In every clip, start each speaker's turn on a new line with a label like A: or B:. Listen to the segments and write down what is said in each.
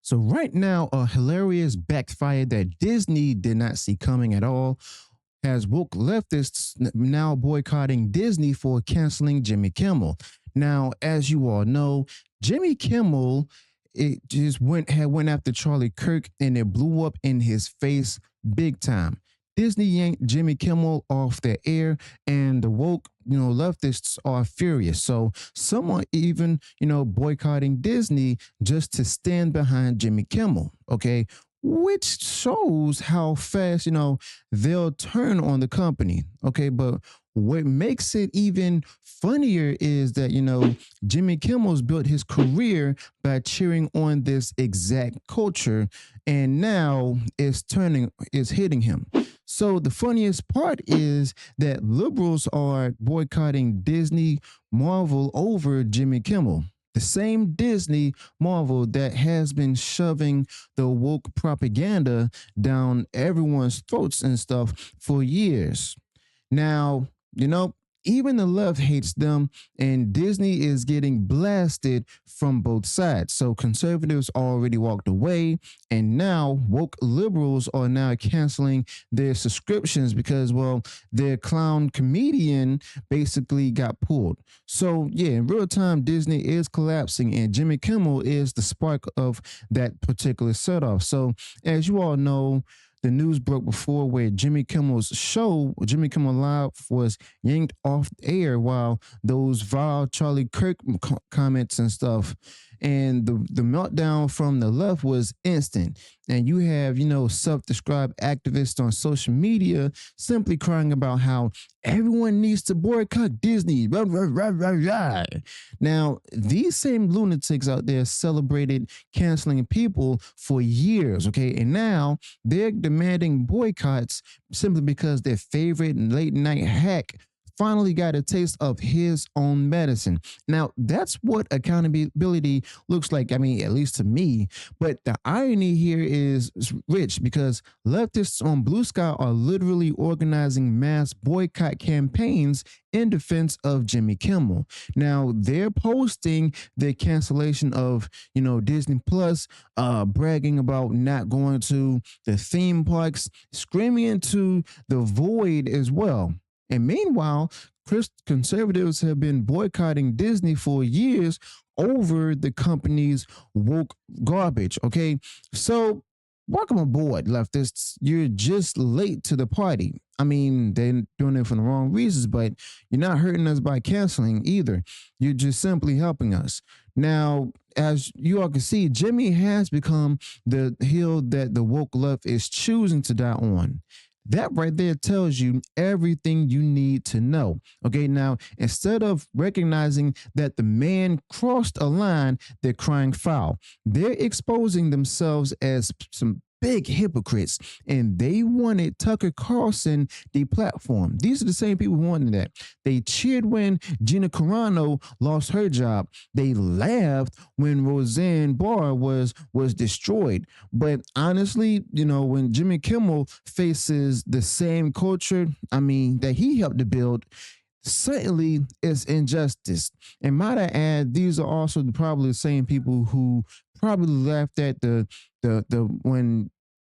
A: So right now, a hilarious backfire that Disney did not see coming at all has woke leftists now boycotting Disney for canceling Jimmy Kimmel. Now, as you all know, Jimmy Kimmel it just went after Charlie Kirk and it blew up in his face big time. Disney yanked Jimmy Kimmel off the air, and the woke, leftists are furious. So some are even, boycotting Disney just to stand behind Jimmy Kimmel. Okay, which shows how fast, they'll turn on the company. Okay, but what makes it even funnier is that, Jimmy Kimmel's built his career by cheering on this exact culture, and now it's hitting him. So the funniest part is that liberals are boycotting Disney Marvel over Jimmy Kimmel. The same Disney Marvel that has been shoving the woke propaganda down everyone's throats and stuff for years. Now, even the left hates them, and Disney is getting blasted from both sides. So conservatives already walked away, and now woke liberals are now canceling their subscriptions because, well, their clown comedian basically got pulled. So, yeah, in real time, Disney is collapsing, and Jimmy Kimmel is the spark of that particular set off. So, as you all know, the news broke before where Jimmy Kimmel's show, Jimmy Kimmel Live, was yanked off air while those vile Charlie Kirk comments and stuff. And the meltdown from the left was instant. And you have, self-described activists on social media simply crying about how everyone needs to boycott Disney. Rah, rah, rah, rah, rah. Now, these same lunatics out there celebrated canceling people for years, okay? And now they're demanding boycotts simply because their favorite late night hack finally got a taste of his own medicine. Now, that's what accountability looks like. I mean, at least to me. But the irony here is rich because leftists on Blue Sky are literally organizing mass boycott campaigns in defense of Jimmy Kimmel. Now, they're posting the cancellation of, Disney Plus, bragging about not going to the theme parks, screaming into the void as well. And meanwhile, conservatives have been boycotting Disney for years over the company's woke garbage. Okay. So, welcome aboard, leftists. You're just late to the party. I mean, they're doing it for the wrong reasons, but you're not hurting us by canceling either. You're just simply helping us. Now, as you all can see, Jimmy has become the hill that the woke left is choosing to die on. That right there tells you everything you need to know. Okay, now instead of recognizing that the man crossed a line, they're crying foul. They're exposing themselves as some big hypocrites, and they wanted Tucker Carlson deplatformed. These are the same people who wanted that. They cheered when Gina Carano lost her job. They laughed when Roseanne Barr was destroyed. But honestly, when Jimmy Kimmel faces the same culture, that he helped to build, certainly it's injustice. And might I add, these are also probably the same people who probably laughed at the when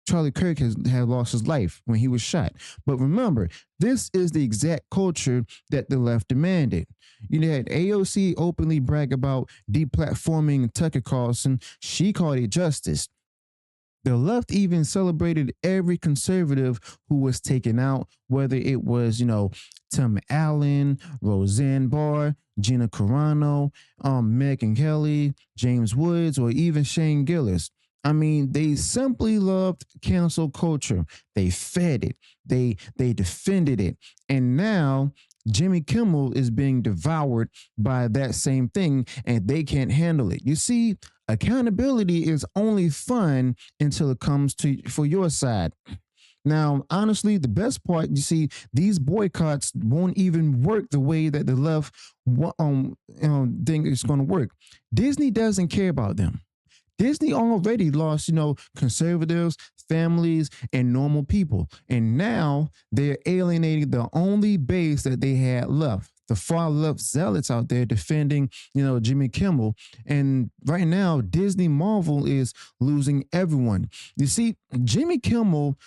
A: Charlie Kirk had lost his life when he was shot. But remember, this is the exact culture that the left demanded. You had AOC openly brag about deplatforming Tucker Carlson. She called it justice. The left even celebrated every conservative who was taken out, whether it was, Tim Allen, Roseanne Barr, Gina Carano, Megyn Kelly, James Woods, or even Shane Gillis. They simply loved cancel culture. They fed it. They defended it. And now Jimmy Kimmel is being devoured by that same thing, and they can't handle it. You see, accountability is only fun until it comes for your side. Now, honestly, the best part, you see, these boycotts won't even work the way that the left think it's going to work. Disney doesn't care about them. Disney already lost, conservatives, families, and normal people. And now they're alienating the only base that they had left. The far left zealots out there defending, Jimmy Kimmel. And right now, Disney Marvel is losing everyone. You see, Jimmy Kimmel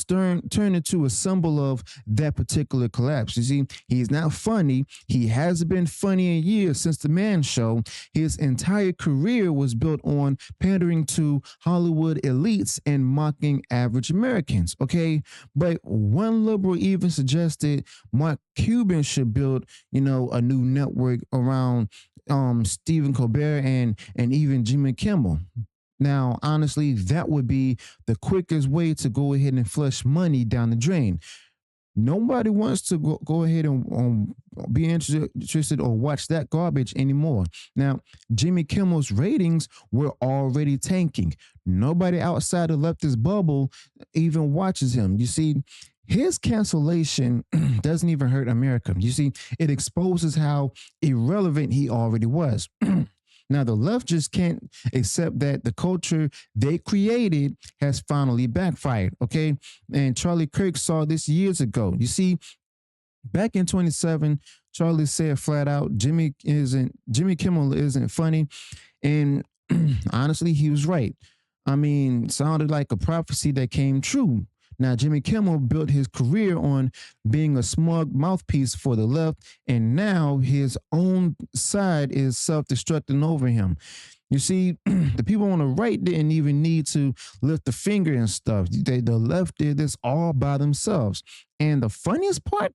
A: turned into a symbol of that particular collapse. You see, he's not funny. He hasn't been funny in years since the Man Show. His entire career was built on pandering to Hollywood elites and mocking average Americans. Okay, but one liberal even suggested Mark Cuban should build, a new network around Stephen Colbert and even Jimmy Kimmel. Now, honestly, that would be the quickest way to go ahead and flush money down the drain. Nobody wants to go ahead and be interested or watch that garbage anymore. Now, Jimmy Kimmel's ratings were already tanking. Nobody outside the leftist bubble even watches him. You see, his cancellation doesn't even hurt America. You see, it exposes how irrelevant he already was. Now, the left just can't accept that the culture they created has finally backfired, okay? And Charlie Kirk saw this years ago. You see, back in 27, Charlie said flat out, Jimmy Kimmel isn't funny. And honestly, he was right. I mean, sounded like a prophecy that came true. Now, Jimmy Kimmel built his career on being a smug mouthpiece for the left, and now his own side is self-destructing over him. You see, the people on the right didn't even need to lift a finger and stuff. The left did this all by themselves. And the funniest part,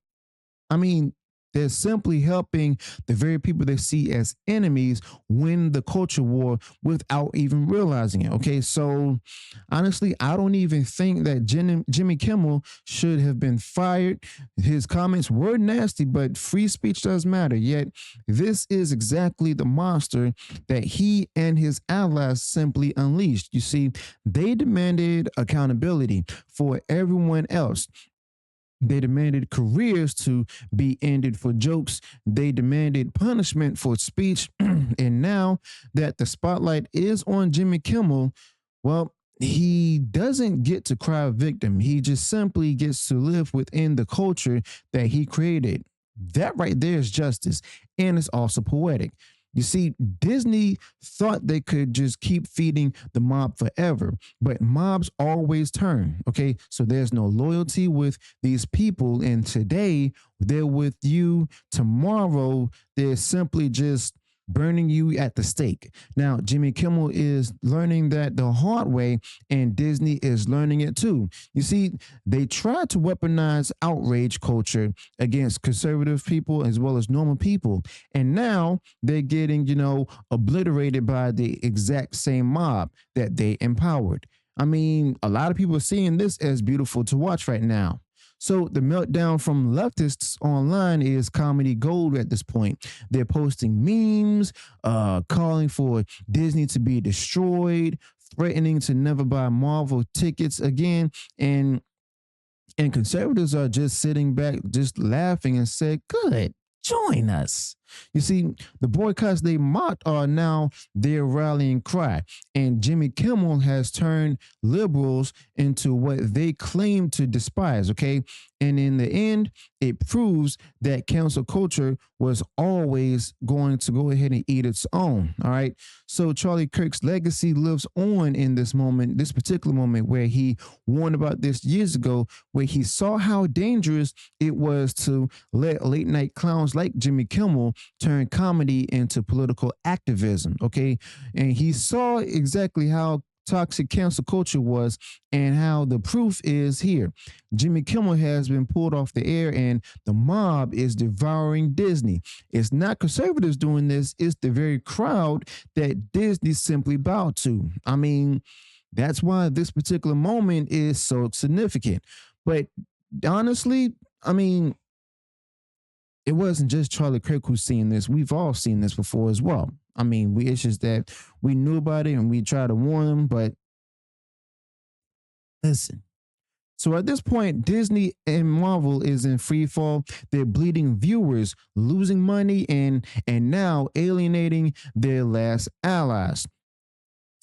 A: I mean, they're simply helping the very people they see as enemies win the culture war without even realizing it. Okay, so honestly, I don't even think that Jimmy Kimmel should have been fired. His comments were nasty, but free speech does matter. Yet, this is exactly the monster that he and his allies simply unleashed. You see, they demanded accountability for everyone else. They demanded careers to be ended for jokes. They demanded punishment for speech. And now that the spotlight is on Jimmy Kimmel, well, he doesn't get to cry victim. He just simply gets to live within the culture that he created. That right there is justice. And it's also poetic. You see, Disney thought they could just keep feeding the mob forever, but mobs always turn. Okay. So there's no loyalty with these people. And today they're with you. Tomorrow, they're simply just burning you at the stake. Now, Jimmy Kimmel is learning that the hard way, and Disney is learning it too. You see, they tried to weaponize outrage culture against conservative people as well as normal people. And now they're getting, obliterated by the exact same mob that they empowered. I mean, a lot of people are seeing this as beautiful to watch right now. So the meltdown from leftists online is comedy gold at this point. They're posting memes, calling for Disney to be destroyed, threatening to never buy Marvel tickets again, and conservatives are just sitting back, just laughing and say, "Good, join us." You see, the boycotts they mocked are now their rallying cry. And Jimmy Kimmel has turned liberals into what they claim to despise, okay? And in the end, it proves that cancel culture was always going to go ahead and eat its own, all right? So Charlie Kirk's legacy lives on in this moment, this particular moment where he warned about this years ago, where he saw how dangerous it was to let late night clowns like Jimmy Kimmel turn comedy into political activism. Okay. And he saw exactly how toxic cancel culture was and how the proof is here. Jimmy Kimmel has been pulled off the air and the mob is devouring Disney. It's not conservatives doing this, it's the very crowd that Disney simply bowed to. I mean, that's why this particular moment is so significant. But honestly, I mean, it wasn't just Charlie Kirk who's seen this. We've all seen this before as well. I mean, it's just that we knew about it and we tried to warn them, but listen. So at this point, Disney and Marvel is in free fall. They're bleeding viewers, losing money, and now alienating their last allies.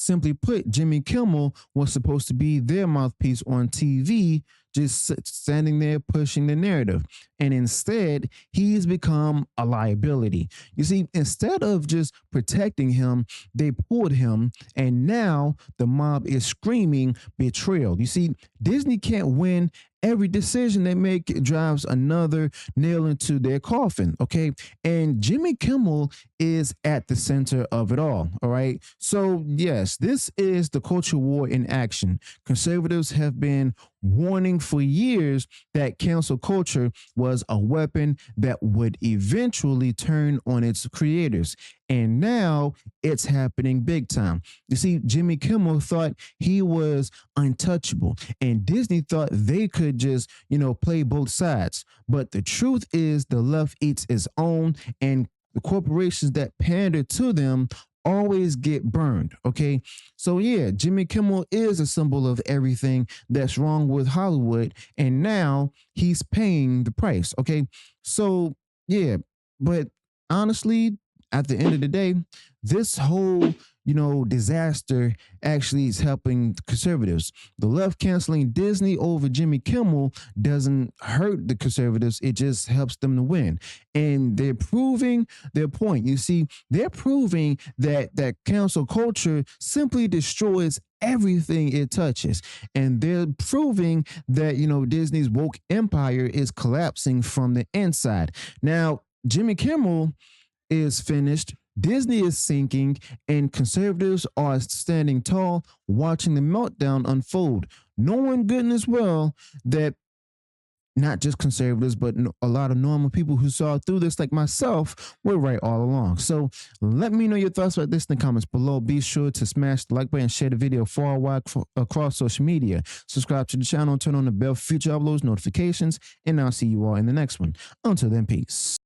A: simply put, Jimmy Kimmel was supposed to be their mouthpiece on TV, just standing there pushing the narrative. And instead, he's become a liability. You see, instead of just protecting him, they pulled him, and now the mob is screaming betrayal. You see, Disney can't win. Every decision they make drives another nail into their coffin, okay? And Jimmy Kimmel is at the center of it all right? So, yes, this is the culture war in action. Conservatives have been warning for years that cancel culture was a weapon that would eventually turn on its creators. And now it's happening big time. You see, Jimmy Kimmel thought he was untouchable, and Disney thought they could just, play both sides. But the truth is, the left eats its own, and the corporations that pander to them always get burned. Okay. So, yeah, Jimmy Kimmel is a symbol of everything that's wrong with Hollywood. And now he's paying the price. Okay. So, yeah, but honestly, at the end of the day, this whole disaster actually is helping conservatives. The left canceling Disney over Jimmy Kimmel doesn't hurt the conservatives. It just helps them to win. And they're proving their point. You see, they're proving that cancel culture simply destroys everything it touches. And they're proving that, Disney's woke empire is collapsing from the inside. Now, Jimmy Kimmel is finished. Disney is sinking, and conservatives are standing tall, watching the meltdown unfold. Knowing goodness well that not just conservatives, but a lot of normal people who saw through this, like myself, were right all along. So let me know your thoughts about this in the comments below. Be sure to smash the like button, share the video far and wide across social media. Subscribe to the channel, turn on the bell for future uploads, notifications, and I'll see you all in the next one. Until then, peace.